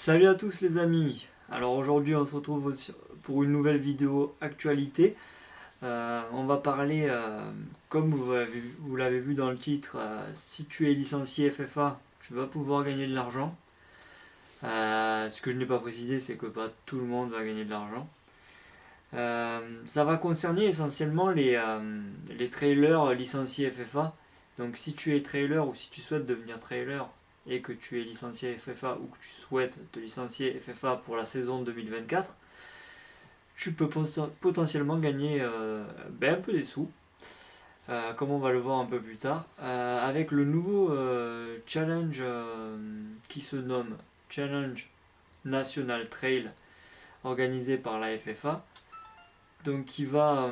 Salut à tous les amis. Alors aujourd'hui on se retrouve pour une nouvelle vidéo actualité. On va parler, comme vous l'avez vu dans le titre, si tu es licencié FFA, tu vas pouvoir gagner de l'argent. Ce que je n'ai pas précisé, c'est que pas tout le monde va gagner de l'argent. Ça va concerner essentiellement les trailers licenciés FFA. Donc si tu es trailer ou si tu souhaites devenir trailer et que tu es licencié FFA ou que tu souhaites te licencier FFA pour la saison 2024, tu peux potentiellement gagner un peu des sous, comme on va le voir un peu plus tard, avec le nouveau challenge qui se nomme Challenge National Trail organisé par la FFA. Donc qui va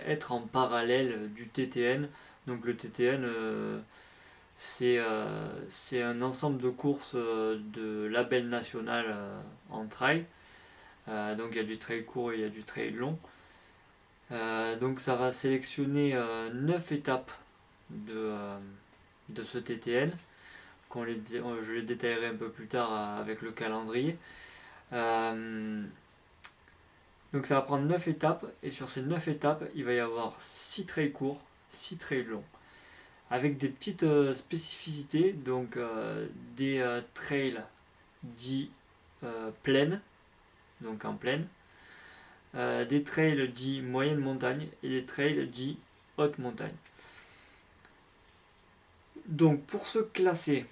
être en parallèle du TTN. Donc le TTN, c'est un ensemble de courses de label national en trail. Donc il y a du trail court et il y a du trail long. Donc ça va sélectionner 9 étapes de ce TTN. Je les détaillerai un peu plus tard avec le calendrier. Donc ça va prendre 9 étapes, et sur ces 9 étapes, il va y avoir 6 trails courts, 6 trails longs, avec des petites spécificités, donc des trails dits plaines, donc en plaine, des trails dits moyenne montagne et des trails dits haute montagne. Donc pour se classer,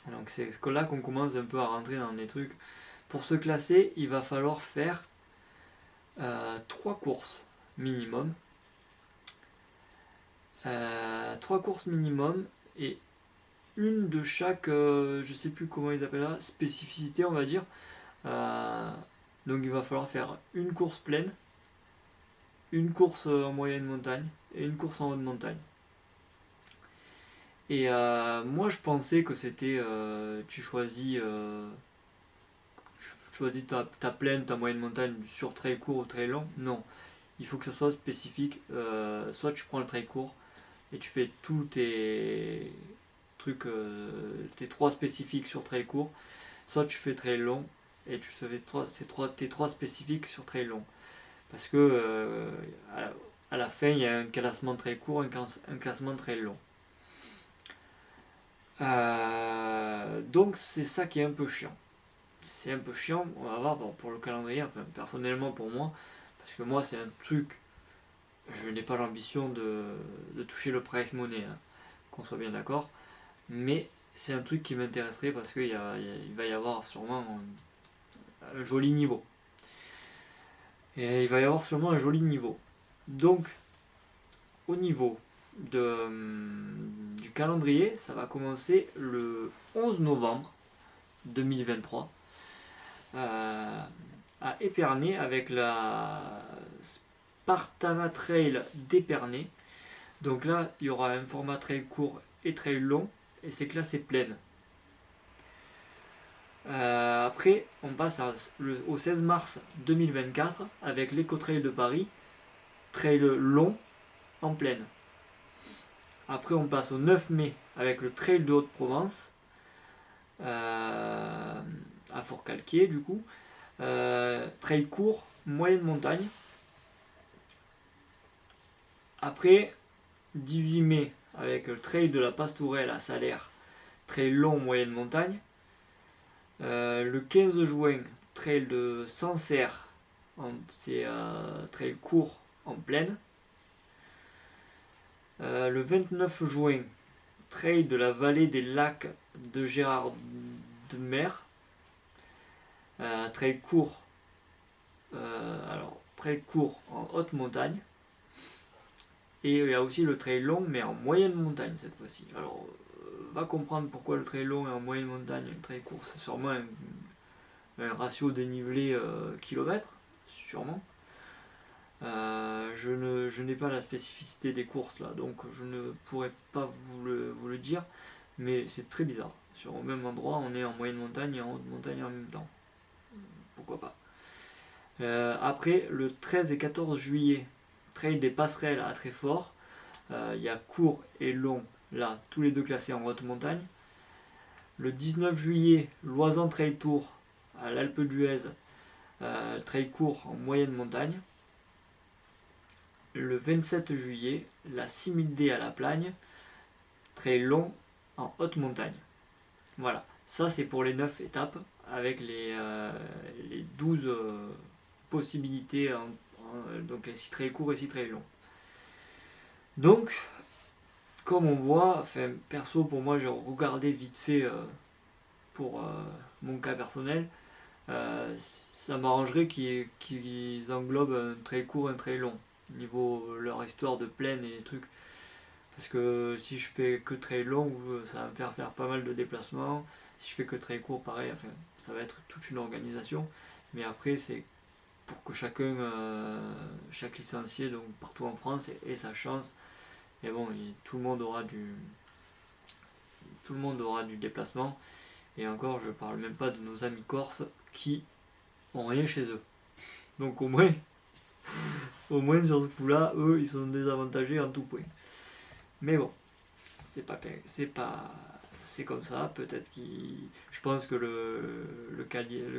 donc c'est là qu'on commence un peu à rentrer dans des trucs. Pour se classer, il va falloir faire 3 courses minimum. 3 courses minimum et une de chaque, je sais plus comment ils appellent ça, spécificité on va dire. Donc il va falloir faire une course pleine, une course en moyenne montagne et une course en haute montagne. Et moi je pensais que c'était tu choisis ta plaine, ta moyenne montagne sur trail court ou trail long. Non, il faut que ça soit spécifique. Soit tu prends le trail court et tu fais tous tes trucs, tes 3 spécifiques sur trail court, soit tu fais trail long et tu fais tes 3 spécifiques sur trail long. Parce que à la fin, il y a un classement trail court, un classement trail long. Donc c'est ça qui est un peu chiant. C'est un peu chiant, on va voir pour le calendrier, enfin personnellement pour moi, parce que moi c'est un truc, je n'ai pas l'ambition de toucher le prize money, hein, qu'on soit bien d'accord, mais c'est un truc qui m'intéresserait parce qu'il va y avoir sûrement un joli niveau. Et il va y avoir sûrement un joli niveau. Donc, au niveau du calendrier, ça va commencer le 11 novembre 2023 à Épernay avec la Spartana Trail d'Épernay. Donc là, il y aura un format trail court et trail long et c'est classé plaine. Après, on passe au 16 mars 2024 avec l'Eco-Trail de Paris, trail long en plaine. Après, on passe au 9 mai avec le Trail de Haute-Provence à Fort-Calquier, du coup. Trail court, moyenne montagne. Après, 18 mai avec le Trail de la Pastourelle à Salaire, trail long, moyenne montagne. Le 15 juin, trail de Sancerre, c'est trail court en plaine. Le 29 juin, trail de la vallée des lacs de Gérardmer, trail court, trail court en haute montagne. Et il y a aussi le trail long, mais en moyenne montagne cette fois-ci. Alors, va comprendre pourquoi le trail long est en moyenne montagne et le trail court, c'est sûrement un ratio dénivelé kilomètre, sûrement. Je n'ai pas la spécificité des courses là, donc je ne pourrais pas vous le dire, mais c'est très bizarre. Sur le même endroit, on est en moyenne montagne et en haute montagne en même temps. Pourquoi pas. Après, le 13 et 14 juillet, trail des passerelles à Treffort. Il y a court et long là, tous les deux classés en haute montagne. Le 19 juillet, Loisan Trail Tour à l'Alpe d'Huez, trail court en moyenne montagne. Le 27 juillet, la 6000D à la Plagne, trail long en haute montagne. Voilà, ça c'est pour les 9 étapes avec les 12 possibilités, donc les 6 trails courts et 6 trails longs. Donc, comme on voit, enfin, perso pour moi j'ai regardé vite fait pour mon cas personnel, ça m'arrangerait qu'ils englobent un trail court et un trail long, niveau leur histoire de plaine et trucs. Parce que si je fais que trail long, ça va me faire pas mal de déplacements. Si je fais que trail court, pareil, enfin, ça va être toute une organisation. Mais après, c'est pour que chacun, chaque licencié, donc partout en France, ait sa chance. Et bon, tout le monde aura du déplacement. Et encore, je parle même pas de nos amis corses qui ont rien chez eux. Donc au moins sur ce coup-là, eux, ils sont désavantagés en tout point. Mais bon, c'est comme ça. Peut-être je pense que le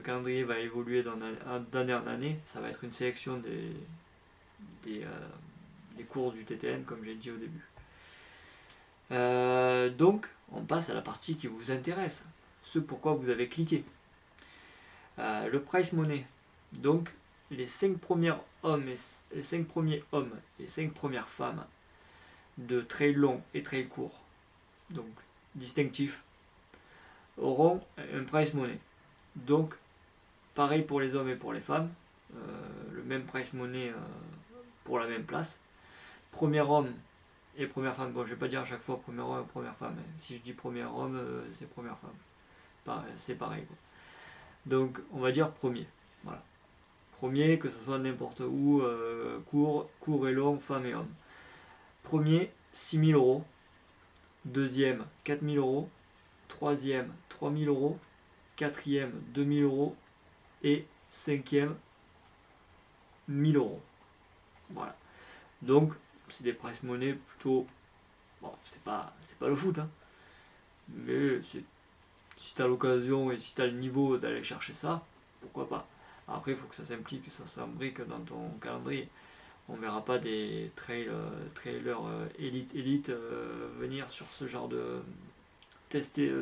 calendrier va évoluer d'année en année. Ça va être une sélection des courses du TTN, comme j'ai dit au début. Donc, on passe à la partie qui vous intéresse, ce pourquoi vous avez cliqué. Le price money. Donc, les 5 premiers hommes et les 5 premières femmes de trail long et trail court, donc distinctifs, auront un price money. Donc, pareil pour les hommes et pour les femmes, le même price money pour la même place. Premier homme et première femme, bon, je vais pas dire à chaque fois premier homme et première femme. Si je dis premier homme, c'est première femme. C'est pareil, quoi. Donc, on va dire premier. Voilà. Premier, que ce soit n'importe où, court et long, femme et homme. Premier, 6 000 euros. Deuxième, 4 000 euros. Troisième, 3 000 euros. Quatrième, 2 000 euros. Et cinquième, 1 000 euros. Voilà. Donc, c'est des price money plutôt. Bon, c'est pas le foot, hein. Mais si tu as l'occasion et si tu as le niveau d'aller chercher ça, pourquoi pas. Après, il faut que ça s'implique, que ça s'imbrique dans ton calendrier. On ne verra pas des trailers élite venir sur ce genre de tester,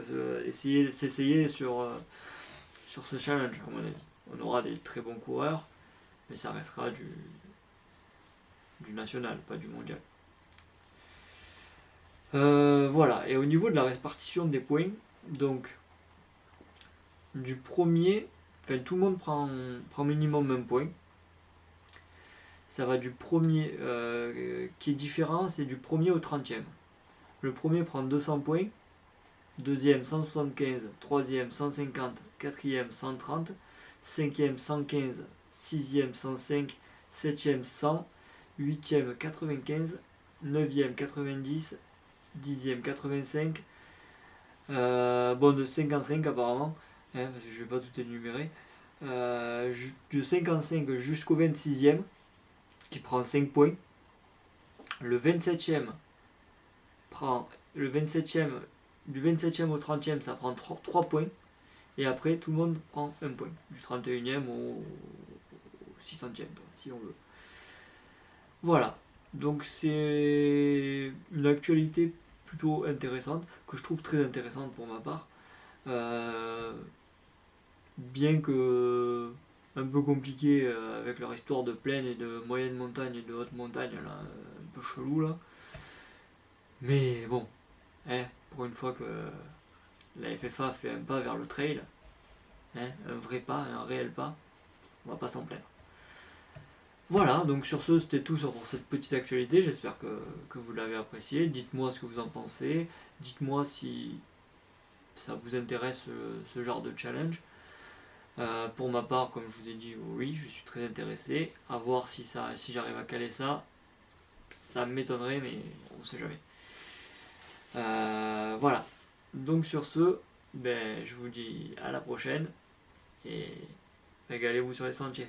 s'essayer sur ce challenge, à mon avis. On aura des très bons coureurs, mais ça restera du national, pas du mondial. Voilà, et au niveau de la répartition des points, donc du premier, enfin tout le monde prend minimum un point. Ça va du premier qui est différent, c'est du premier au 30e. Le premier prend 200 points, deuxième 175, troisième 150, quatrième 130, cinquième 115, sixième 105, septième 100, huitième 95, neuvième 90, dixième 85, bon de 55 apparemment, hein, parce que je ne vais pas tout énumérer, de 55 jusqu'au 26e, qui prend 5 points. Le 27e prend du 27e au 30e, ça prend 3 points. Et après, tout le monde prend 1 point. Du 31e au 600e, si on veut. Voilà. Donc c'est une actualité plutôt intéressante, que je trouve très intéressante pour ma part. Bien que un peu compliqué avec leur histoire de plaine et de moyenne montagne et de haute montagne, là, un peu chelou là. Mais bon, pour une fois que la FFA fait un pas vers le trail, un vrai pas, un réel pas, on va pas s'en plaindre. Voilà, donc sur ce, c'était tout pour cette petite actualité. J'espère que vous l'avez apprécié. Dites-moi ce que vous en pensez. Dites-moi si ça vous intéresse ce genre de challenge. Pour ma part, comme je vous ai dit, oui, je suis très intéressé. À voir si j'arrive à caler ça. Ça m'étonnerait, mais on ne sait jamais. Voilà. Donc sur ce, je vous dis à la prochaine. Et régalez-vous sur les sentiers.